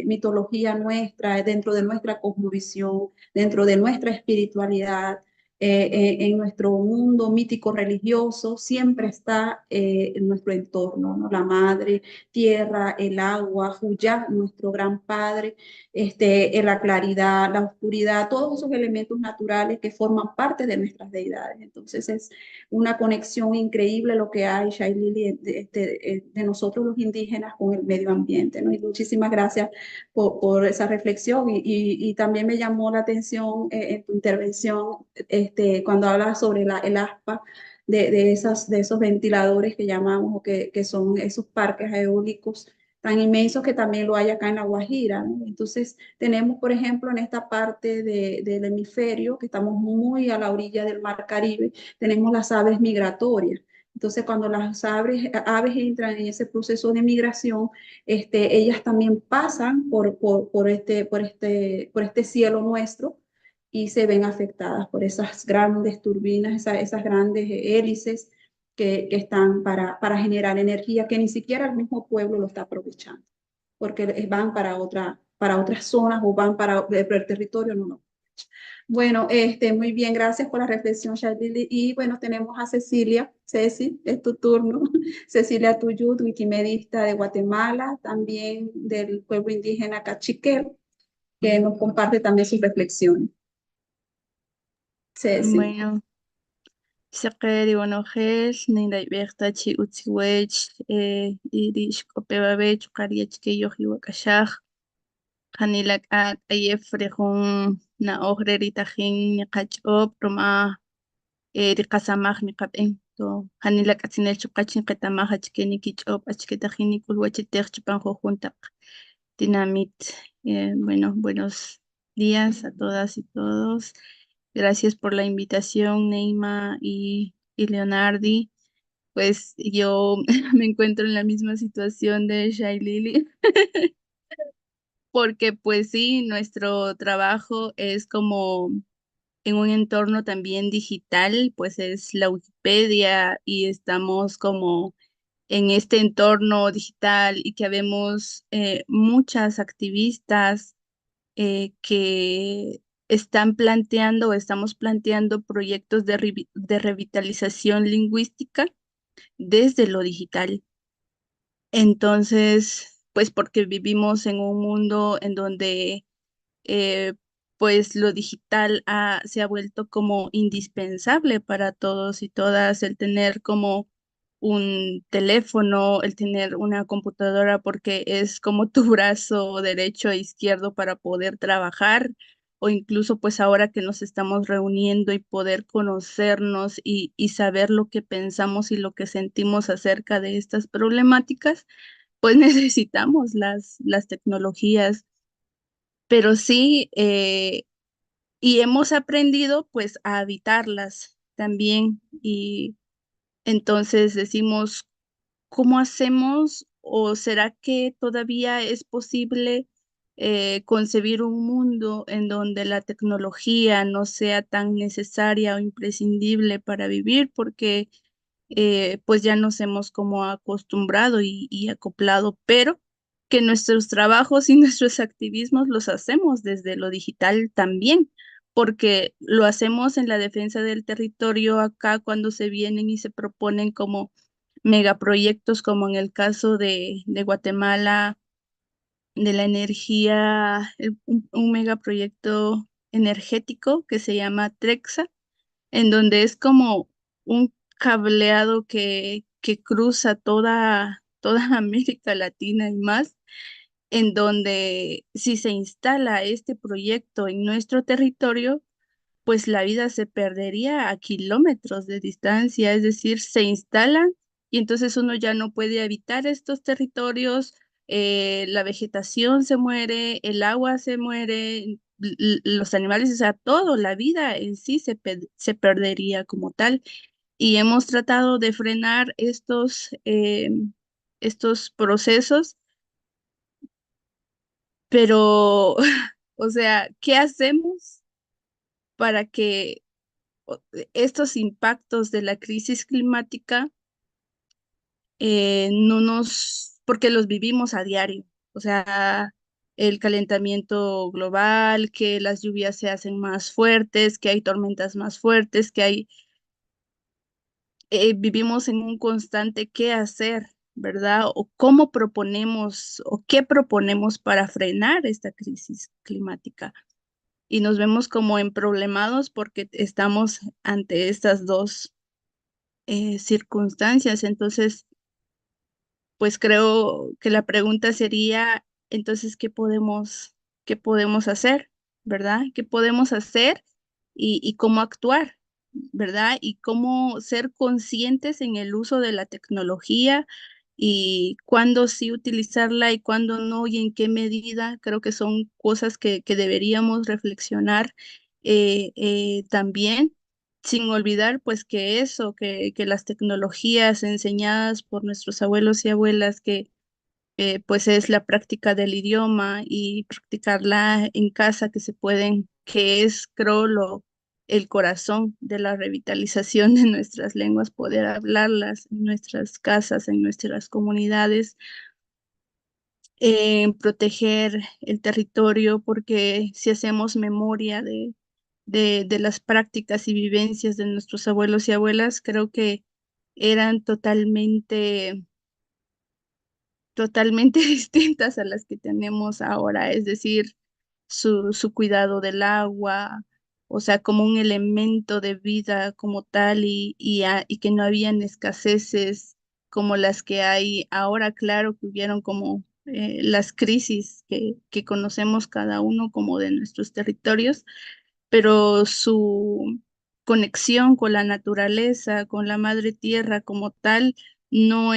mitología nuestra, dentro de nuestra cosmovisión, dentro de nuestra espiritualidad, en nuestro mundo mítico religioso, siempre está en nuestro entorno, ¿no? La madre tierra, el agua, Juyá, nuestro gran padre, en la claridad, la oscuridad, todos esos elementos naturales que forman parte de nuestras deidades. Entonces es una conexión increíble lo que hay, Shailili, de nosotros los indígenas con el medio ambiente, ¿no? Y muchísimas gracias por esa reflexión y también me llamó la atención en tu intervención cuando hablas sobre el aspa, de esos ventiladores que llamamos, o que son esos parques eólicos tan inmensos que también lo hay acá en La Guajira, ¿no? Entonces, tenemos, por ejemplo, en esta parte del hemisferio, que estamos muy a la orilla del Mar Caribe, tenemos las aves migratorias. Entonces, cuando las aves entran en ese proceso de migración, ellas también pasan por este cielo nuestro y se ven afectadas por esas grandes turbinas, esas grandes hélices que están para generar energía que ni siquiera el mismo pueblo lo está aprovechando, porque van para otras zonas o van para el territorio, no. Bueno, muy bien, gracias por la reflexión, Shadili. Y bueno, tenemos a Cecilia. Ceci, es tu turno. Cecilia Tuyut, wikimedista de Guatemala, también del pueblo indígena Cachiquel, que nos comparte también sus reflexiones. Ceci. Bueno, Shaqeri Bonojel, Ninday Bertachi Utsiwech, Irish Kopebabech, Kariach Keyohi Wakashach, Hanilak at ayefrejun na ojreritajin niqach'op roma riqasamaj niqab'en to hanilak atzinel chuqachin qetamaj achkeni kich'op achketajin nikulhuachitej chupan jujuntaq dinamit. Bueno, buenos días a todas y todos. Gracias por la invitación, Neima y Leonardi. Pues yo me encuentro en la misma situación de Shai Lily, porque pues sí, nuestro trabajo es como en un entorno también digital, pues es la Wikipedia y estamos como en este entorno digital y que habemos muchas activistas que están planteando o estamos planteando proyectos de revitalización lingüística desde lo digital. Entonces, pues porque vivimos en un mundo en donde eh, pues lo digital se ha vuelto como indispensable para todos y todas, el tener como un teléfono, el tener una computadora, porque es como tu brazo derecho e izquierdo para poder trabajar, o incluso pues ahora que nos estamos reuniendo y poder conocernos y saber lo que pensamos y lo que sentimos acerca de estas problemáticas, pues necesitamos las tecnologías, pero sí, y hemos aprendido pues a habitarlas también. Y entonces decimos, ¿cómo hacemos? ¿O será que todavía es posible concebir un mundo en donde la tecnología no sea tan necesaria o imprescindible para vivir? Porque pues ya nos hemos como acostumbrado y acoplado, pero que nuestros trabajos y nuestros activismos los hacemos desde lo digital también, porque lo hacemos en la defensa del territorio acá cuando se vienen y se proponen como megaproyectos, como en el caso de Guatemala, de la energía, un megaproyecto energético que se llama Trexa, en donde es como un cableado que cruza toda América Latina y más, en donde si se instala este proyecto en nuestro territorio, pues la vida se perdería a kilómetros de distancia, es decir, se instalan y entonces uno ya no puede habitar estos territorios, la vegetación se muere, el agua se muere, los animales, o sea, todo, la vida en sí se perdería como tal. Y hemos tratado de frenar estos procesos, pero, o sea, ¿qué hacemos para que estos impactos de la crisis climática no porque los vivimos a diario? O sea, el calentamiento global, que las lluvias se hacen más fuertes, que hay tormentas más fuertes, vivimos en un constante qué hacer, ¿verdad? O cómo proponemos o qué proponemos para frenar esta crisis climática. Y nos vemos como en problemados porque estamos ante estas dos circunstancias. Entonces, pues creo que la pregunta sería, entonces, qué podemos hacer, ¿verdad? ¿Qué podemos hacer y cómo actuar, ¿verdad? Y cómo ser conscientes en el uso de la tecnología y cuándo sí utilizarla y cuándo no y en qué medida. Creo que son cosas que deberíamos reflexionar también, sin olvidar pues que eso, que las tecnologías enseñadas por nuestros abuelos y abuelas, que pues es la práctica del idioma y practicarla en casa, que se pueden, que es, creo, el corazón de la revitalización de nuestras lenguas, poder hablarlas en nuestras casas, en nuestras comunidades, proteger el territorio, porque si hacemos memoria de las prácticas y vivencias de nuestros abuelos y abuelas, creo que eran totalmente distintas a las que tenemos ahora, es decir, su cuidado del agua, o sea, como un elemento de vida como tal y que no habían escaseces como las que hay ahora. Claro que hubieron como las crisis que conocemos cada uno como de nuestros territorios, pero su conexión con la naturaleza, con la madre tierra como tal, no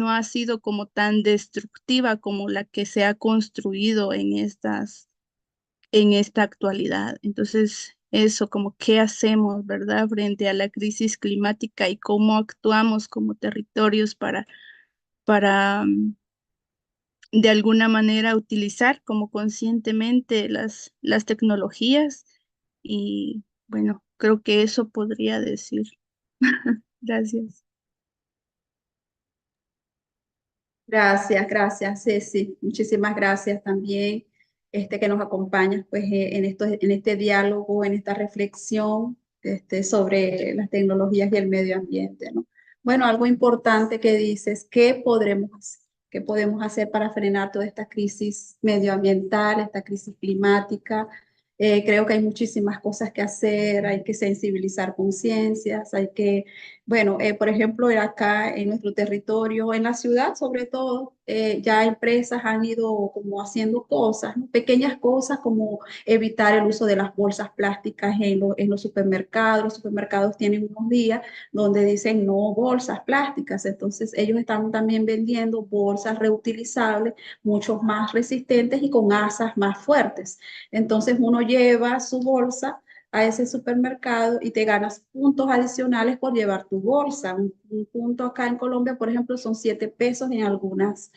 ha sido como tan destructiva como la que se ha construido en esta actualidad. Entonces, eso, como qué hacemos, ¿verdad? Frente a la crisis climática y cómo actuamos como territorios para de alguna manera utilizar como conscientemente las tecnologías. Y bueno, creo que eso podría decir. Gracias. Gracias, gracias, Ceci. Muchísimas gracias también que nos acompañas pues, en este diálogo, en esta reflexión sobre las tecnologías y el medio ambiente, ¿no? Bueno, algo importante que dices, ¿qué podremos hacer? ¿Qué podemos hacer para frenar toda esta crisis medioambiental, esta crisis climática? Creo que hay muchísimas cosas que hacer, hay que sensibilizar conciencias, hay que bueno, por ejemplo, acá en nuestro territorio, en la ciudad sobre todo, ya empresas han ido como haciendo cosas, ¿no? Pequeñas cosas como evitar el uso de las bolsas plásticas en los supermercados. Los supermercados tienen unos días donde dicen no bolsas plásticas, entonces ellos están también vendiendo bolsas reutilizables, mucho más resistentes y con asas más fuertes. Entonces uno lleva su bolsa a ese supermercado y te ganas puntos adicionales por llevar tu bolsa. Un punto acá en Colombia, por ejemplo, son 7 pesos en algunas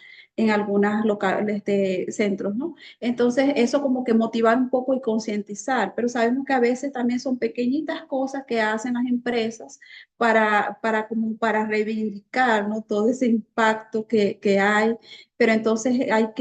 locales de centros, ¿no? Entonces, eso como que motivar un poco y concientizar, pero sabemos que a veces también son pequeñitas cosas que hacen las empresas como para reivindicar, ¿no? Todo ese impacto que hay, pero entonces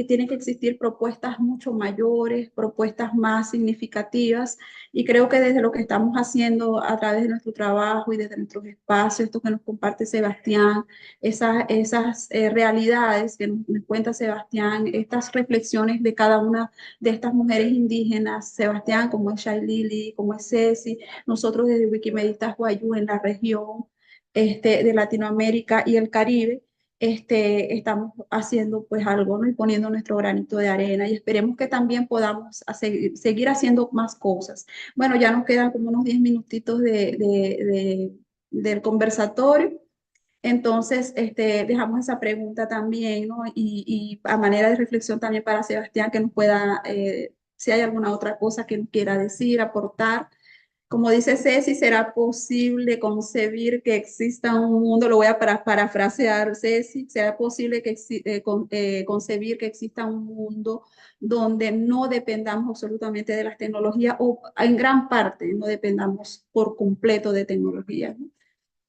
tienen que existir propuestas mucho mayores, propuestas más significativas y creo que desde lo que estamos haciendo a través de nuestro trabajo y desde nuestros espacios, esto que nos comparte Sebastián, esas realidades que nos cuenta Sebastián, estas reflexiones de cada una de estas mujeres indígenas, Sebastián, como es Shai Lili, como es Ceci, nosotros desde Wikimeditas Guayú en la región de Latinoamérica y el Caribe, estamos haciendo pues algo, ¿no? Y poniendo nuestro granito de arena y esperemos que también podamos seguir haciendo más cosas. Bueno, ya nos quedan como unos 10 minutitos del conversatorio. Entonces, dejamos esa pregunta también, ¿no? Y a manera de reflexión también para Sebastián, que nos pueda, si hay alguna otra cosa que nos quiera decir, aportar. Como dice Ceci, ¿será posible concebir que exista un mundo? Lo voy a parafrasear, Ceci. ¿Será posible concebir que exista un mundo donde no dependamos absolutamente de las tecnologías o en gran parte no dependamos por completo de tecnología, ¿no?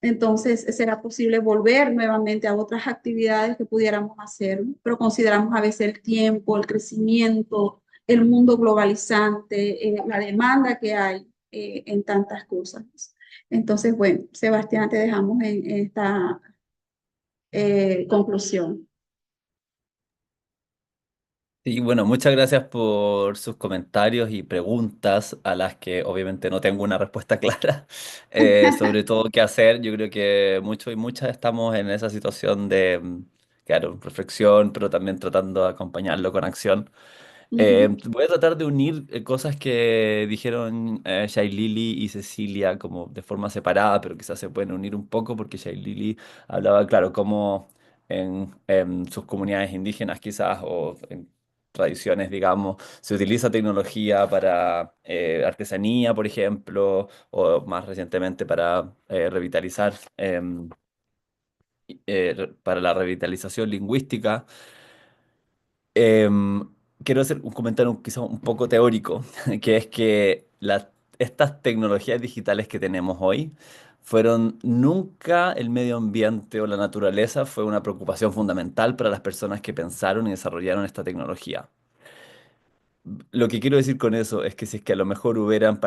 Entonces, será posible volver nuevamente a otras actividades que pudiéramos hacer, ¿no? Pero consideramos a veces el tiempo, el crecimiento, el mundo globalizante, la demanda que hay en tantas cosas. Entonces, bueno, Sebastián, te dejamos en esta conclusión. Y bueno, muchas gracias por sus comentarios y preguntas a las que obviamente no tengo una respuesta clara, sobre todo qué hacer. Yo creo que muchos y muchas estamos en esa situación de, claro, reflexión, pero también tratando de acompañarlo con acción. Ujú. Voy a tratar de unir cosas que dijeron Shailili y Cecilia como de forma separada, pero quizás se pueden unir un poco porque Shailili hablaba, claro, como en sus comunidades indígenas quizás o en tradiciones, digamos, se utiliza tecnología para artesanía, por ejemplo, o más recientemente para revitalizar, para la revitalización lingüística. Em, Quiero hacer un comentario quizá un poco teórico, que es que estas tecnologías digitales que tenemos hoy fueron nunca el medio ambiente o la naturaleza fue una preocupación fundamental para las personas que pensaron y desarrollaron esta tecnología. Lo que quiero decir con eso es que si es que a lo mejor hubieran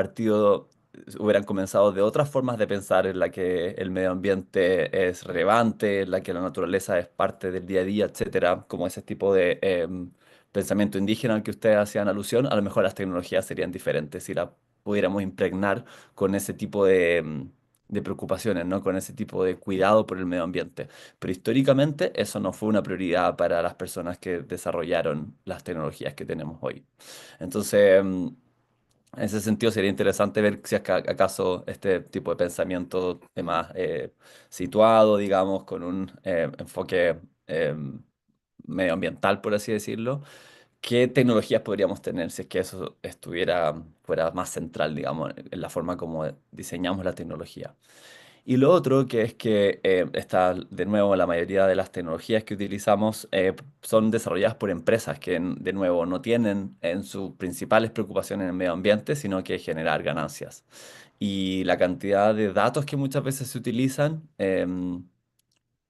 comenzado de otras formas de pensar en la que el medio ambiente es relevante, en la que la naturaleza es parte del día a día, etcétera, como ese tipo de pensamiento indígena al que ustedes hacían alusión, a lo mejor las tecnologías serían diferentes si las pudiéramos impregnar con ese tipo de de preocupaciones, ¿no? Con ese tipo de cuidado por el medio ambiente. Pero históricamente eso no fue una prioridad para las personas que desarrollaron las tecnologías que tenemos hoy. Entonces, en ese sentido sería interesante ver si acaso este tipo de pensamiento es más situado, digamos, con un enfoque medioambiental, por así decirlo. ¿Qué tecnologías podríamos tener si es que eso fuera más central, digamos, en la forma como diseñamos la tecnología? Y lo otro que es que está, de nuevo, la mayoría de las tecnologías que utilizamos son desarrolladas por empresas que, de nuevo, no tienen en sus principales preocupaciones en el medio ambiente, sino que generar ganancias. Y la cantidad de datos que muchas veces se utilizan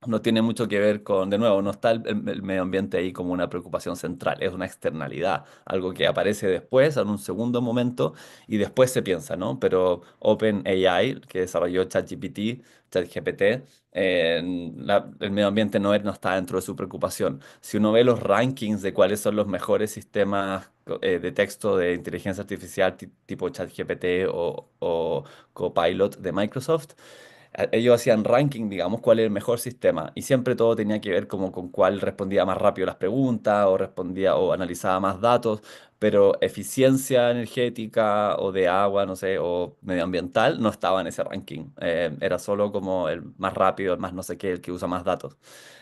no tiene mucho que ver con, de nuevo, no está el medio ambiente ahí como una preocupación central, es una externalidad, algo que aparece después, en un segundo momento, y después se piensa, ¿no? Pero OpenAI, que desarrolló ChatGPT, el medio ambiente no está dentro de su preocupación. Si uno ve los rankings de cuáles son los mejores sistemas de texto de inteligencia artificial tipo ChatGPT o Copilot de Microsoft, ellos hacían ranking, digamos, cuál es el mejor sistema y siempre todo tenía que ver como con cuál respondía más rápido las preguntas o respondía o analizaba más datos, pero eficiencia energética o de agua, no sé, o medioambiental no estaba en ese ranking. Era solo como el más rápido, el más no sé qué, el que usa más datos.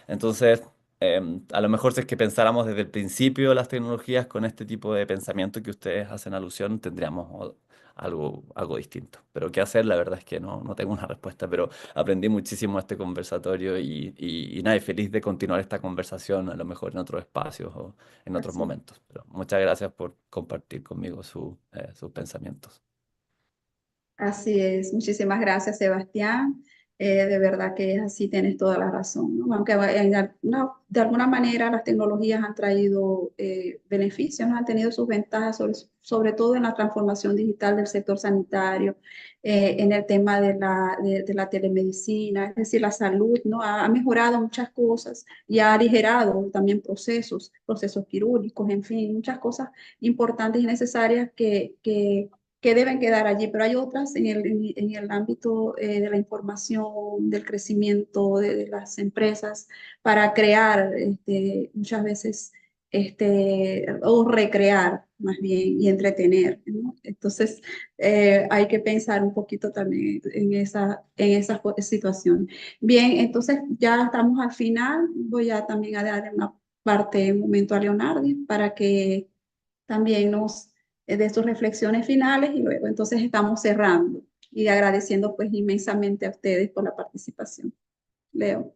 Entonces, a lo mejor si es que pensáramos desde el principio las tecnologías con este tipo de pensamiento que ustedes hacen alusión, tendríamos algo distinto. Pero qué hacer, la verdad es que no tengo una respuesta, pero aprendí muchísimo este conversatorio y nada, y feliz de continuar esta conversación, a lo mejor en otros espacios o en otros Así, momentos. Pero muchas gracias por compartir conmigo sus pensamientos. así es. Muchísimas gracias, Sebastián. De verdad que es así, tienes toda la razón, ¿no? Aunque no, de alguna manera las tecnologías han traído beneficios, ¿no? Han tenido sus ventajas, sobre todo en la transformación digital del sector sanitario, en el tema de la telemedicina, es decir, la salud, ¿no? Ha mejorado muchas cosas y ha aligerado también procesos quirúrgicos, en fin, muchas cosas importantes y necesarias que deben quedar allí, pero hay otras en el ámbito de la información, del crecimiento de las empresas para crear muchas veces o recrear más bien y entretener, ¿no? Entonces, hay que pensar un poquito también en esa situación. Bien, entonces ya estamos al final. Voy a también a dar una parte, un momento a Leonardo para que también nos de sus reflexiones finales y luego entonces estamos cerrando y agradeciendo pues inmensamente a ustedes por la participación. Leo.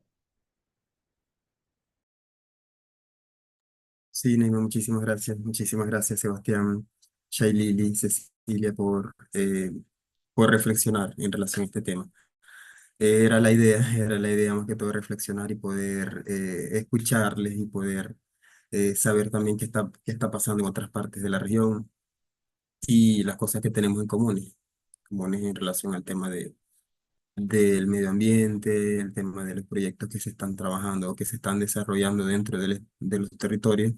Sí, Neima, muchísimas gracias, Sebastián, Shailili, Cecilia, por reflexionar en relación a este tema. Era la idea más que todo reflexionar y poder escucharles y poder saber también qué está pasando en otras partes de la región y las cosas que tenemos en comunes en relación al tema del medio ambiente, el tema de los proyectos que se están trabajando o que se están desarrollando dentro de los territorios.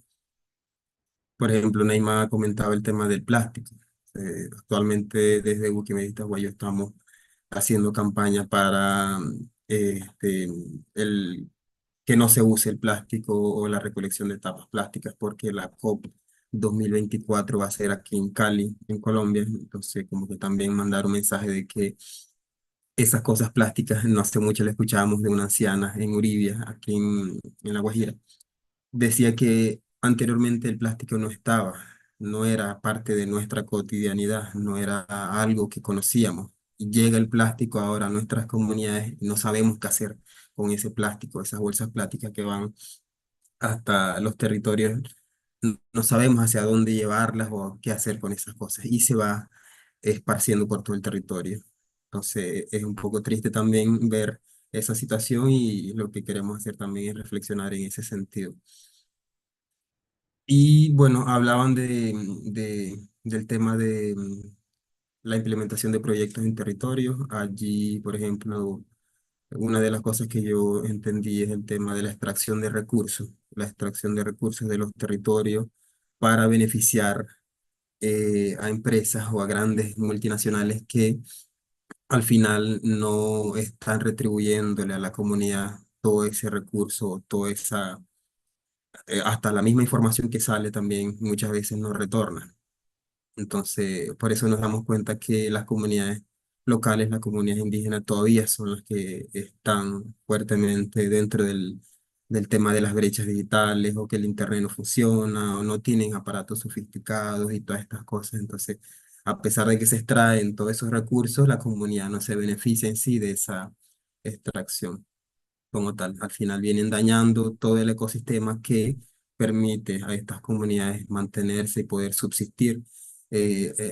Por ejemplo, Neymar ha comentado el tema del plástico. Actualmente desde Wikimedia Guayo estamos haciendo campaña para el, que no se use el plástico o la recolección de tapas plásticas porque la COP 2024 va a ser aquí en Cali, en Colombia. Entonces, como que también mandar un mensaje de que esas cosas plásticas, no hace mucho le escuchábamos de una anciana en Uribia, aquí en La Guajira. Decía que anteriormente el plástico no estaba, no era parte de nuestra cotidianidad, no era algo que conocíamos. Y llega el plástico ahora a nuestras comunidades y no sabemos qué hacer con ese plástico, esas bolsas plásticas que van hasta los territorios, no sabemos hacia dónde llevarlas o qué hacer con esas cosas y se va esparciendo por todo el territorio. Entonces es un poco triste también ver esa situación y lo que queremos hacer también es reflexionar en ese sentido. Y bueno, hablaban del tema de la implementación de proyectos en territorios. Allí, por ejemplo, una de las cosas que yo entendí es el tema de la extracción de recursos de los territorios para beneficiar a empresas o a grandes multinacionales que al final no están retribuyéndole a la comunidad todo ese recurso, toda esa, hasta la misma información que sale también muchas veces no retorna. Entonces, por eso nos damos cuenta que las comunidades locales, las comunidades indígenas todavía son las que están fuertemente dentro del tema de las brechas digitales o que el internet no funciona o no tienen aparatos sofisticados y todas estas cosas. Entonces, a pesar de que se extraen todos esos recursos, la comunidad no se beneficia en sí de esa extracción como tal. Al final vienen dañando todo el ecosistema que permite a estas comunidades mantenerse y poder subsistir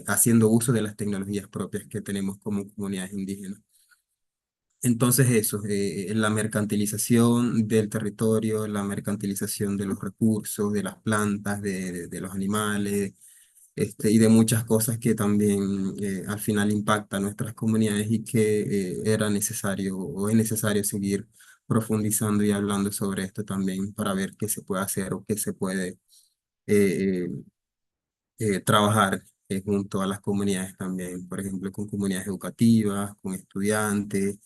haciendo uso de las tecnologías propias que tenemos como comunidades indígenas. Entonces eso, la mercantilización del territorio, la mercantilización de los recursos, de las plantas, de los animales, y de muchas cosas que también al final impactan nuestras comunidades y que era necesario o es necesario seguir profundizando y hablando sobre esto también para ver qué se puede hacer o qué se puede eh, trabajar junto a las comunidades también, por ejemplo, con comunidades educativas, con estudiantes,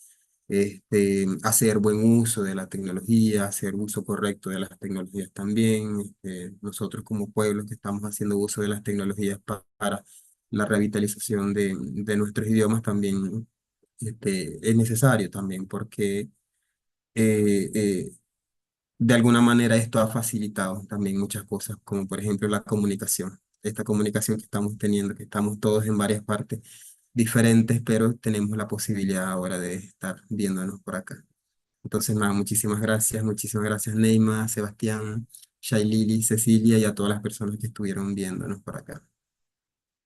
hacer buen uso de la tecnología, hacer uso correcto de las tecnologías también. Nosotros como pueblos que estamos haciendo uso de las tecnologías para la revitalización de nuestros idiomas también es necesario también porque eh, eh, de alguna manera esto ha facilitado también muchas cosas, como por ejemplo la comunicación. Esta comunicación que estamos teniendo, que estamos todos en varias partes diferentes, pero tenemos la posibilidad ahora de estar viéndonos por acá. Entonces, nada, muchísimas gracias Neima, Sebastián, Shailili, Cecilia y a todas las personas que estuvieron viéndonos por acá.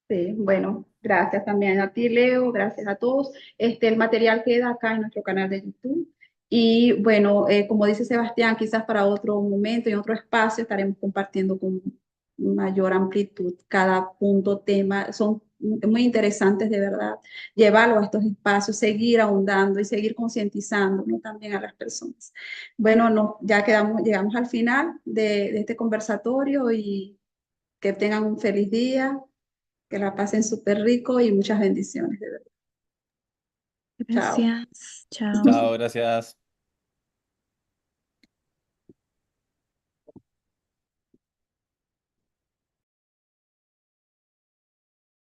Sí, bueno, gracias también a ti, Leo, gracias a todos. El material queda acá en nuestro canal de YouTube. Y bueno, como dice Sebastián, quizás para otro momento y otro espacio estaremos compartiendo con mayor amplitud cada punto, tema. Son muy interesantes de verdad. Llevarlo a estos espacios, seguir ahondando y seguir concientizando, ¿no? También a las personas. Bueno, no, ya llegamos al final de este conversatorio y que tengan un feliz día, que la pasen súper rico y muchas bendiciones, de verdad. Chao. Gracias. Chao. Chao, gracias.